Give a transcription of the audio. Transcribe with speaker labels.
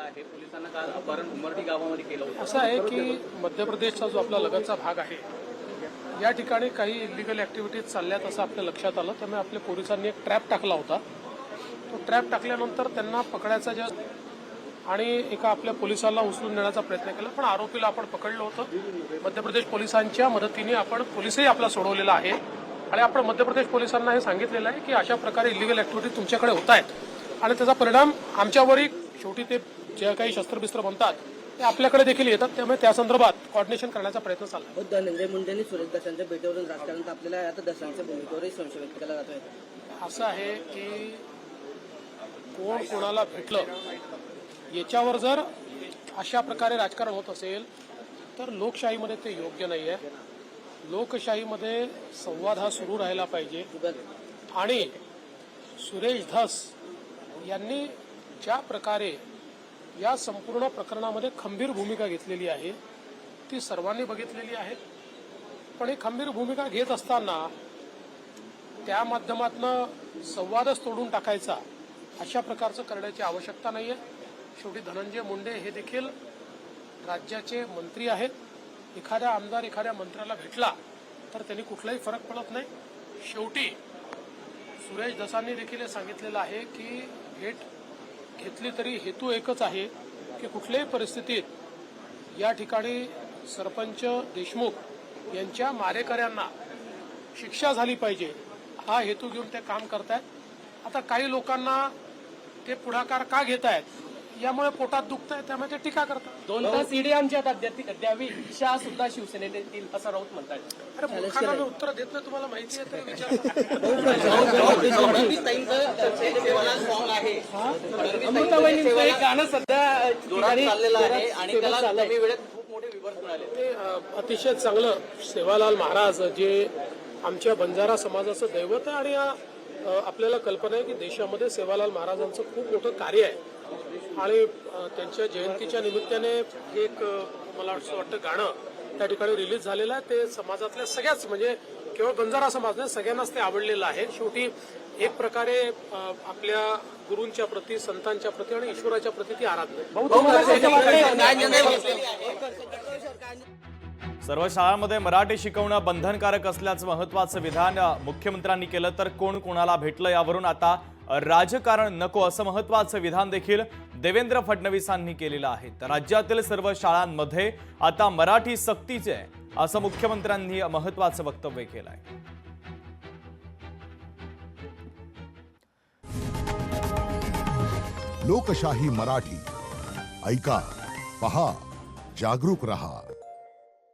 Speaker 1: आहे. पोलिसांना काल अपहरण उमरठी गावामध्ये केलं होतं.
Speaker 2: असं आहे की मध्य प्रदेशचा जो आपला लगतचा भाग आहे या ठिकाणी काही इलिगल ॲक्टिव्हिटीज चालल्यात असं आपल्या लक्षात आलं. त्यामुळे आपल्या पोलिसांनी एक ट्रॅप टाकला होता. तो ट्रॅप टाकल्यानंतर त्यांना पकडायचा आणि एका आपल्या पोलिसाला उचलून नेण्याचा प्रयत्न केला, पण आरोपीला आपण पकडलं होतं. मध्य प्रदेश पोलिसांच्या मदतीने आपण पोलिसही आपला सोडवलेला आहे आणि आपण मध्य प्रदेश पोलिसांना हे सांगितलेलं आहे की अशा प्रकारे इलिगल ॲक्टिव्हिटी तुमच्याकडे होत आहेत आणि त्याचा परिणाम आमच्यावरही शेवटी ते जे काही शस्त्रबिस्त्र बनतात ते आपल्याकडे देखील येतात. त्यामुळे त्या संदर्भात कोऑर्डिनेशन करण्याचा प्रयत्न चालला.
Speaker 3: धनंजय मुंडेंनी सुरेश दसांच्या भेटीवरून राजकारण आपल्याला आता दसांच्या भूमिकेवरही संशय व्यक्त केला जातोय.
Speaker 2: असं आहे की कोण कोणाला भेटलं याच्यावर जर अशा प्रकारे राजकारण होत असेल तर लोकशाहीमध्ये ते योग्य नाही आहे. लोकशाहीमध्ये संवाद हा सुरू राहायला पाहिजे आणि सुरेश धस यांनी ज्या प्रकारे या संपूर्ण प्रकरणामध्ये खंबीर भूमिका घेतलेली आहे ती सर्वांनी बघितलेली आहे. पण ही खंबीर भूमिका घेत असताना त्या माध्यमातून संवादच तोडून टाकायचा अशा प्रकारचं करण्याची आवश्यकता नाही आहे. शेवटी धनंजय मुंडे हे देखील राज्याचे मंत्री आहेत. एखाद्या आमदार एखाद्या मंत्र्याला भेटला तर त्यांनी कुठलाही फरक पडत नाही. शेवटी सुरेश दसांनी देखील हे सांगितलेलं आहे की भेट घेतली तरी हेतू एकच आहे की कुठल्याही परिस्थितीत या ठिकाणी सरपंच देशमुख यांच्या मारेकऱ्यांना शिक्षा झाली पाहिजे हा हेतू घेऊन ते काम करतायत. आता काही लोकांना ते पुढाकार का घेत आहेत यामुळे पोटात दुखत आहे त्यामुळे ते टीका करतात.
Speaker 1: 2 तास ईडी आमच्या हातात द्यावी शहा सुद्धा शिवसेनेत येतील असं राऊत म्हणतात.
Speaker 2: अरे मूर्खांना मी उत्तर देत नाही, तुम्हाला माहिती आहे तरी विचार.
Speaker 1: अमृताबाईंचं एक गाणं सध्या जोरात चाललेलं आहे आणि त्याला कमी वेळेत खूप मोठे व्ह्यूवर्स मिळाले.
Speaker 2: ते अतिशय चांगलं सेवालाल महाराज जे आमच्या बंजारा समाजाचं दैवत आहे आणि आपल्याला कल्पना आहे की देशामध्ये सेवालाल महाराजांचं खूप मोठं कार्य आहे आणि त्यांच्या जयंतीच्या निमित्ताने एक मला असं वाटतं गाणं त्या ठिकाणी रिलीज झालेलं आहे. ते समाजातल्या सगळ्याच म्हणजे केवळ बंजारा समाज नाही सगळ्यांनाच ते आवडलेलं आहे. शेवटी एक प्रकारे आपल्या गुरूंच्या प्रती संतांच्या प्रती आणि ईश्वराच्या प्रती ती आराधना
Speaker 4: सर्व शाळांमध्ये मराठी शिकवणं बंधनकारक असल्याचं महत्त्वाचं विधान मुख्यमंत्र्यांनी केलं तर कोण कोणाला भेटलं यावरून आता राजकारण नको असं महत्त्वाचं विधान देखील देवेंद्र फडणवीसांनी केलेलं आहे. तर राज्यातील सर्व शाळांमध्ये आता मराठी सक्तीचे आहे असं मुख्यमंत्र्यांनी महत्त्वाचं वक्तव्य केलं आहे.
Speaker 5: लोकशाही मराठी ऐका, पहा, जागरूक रहा.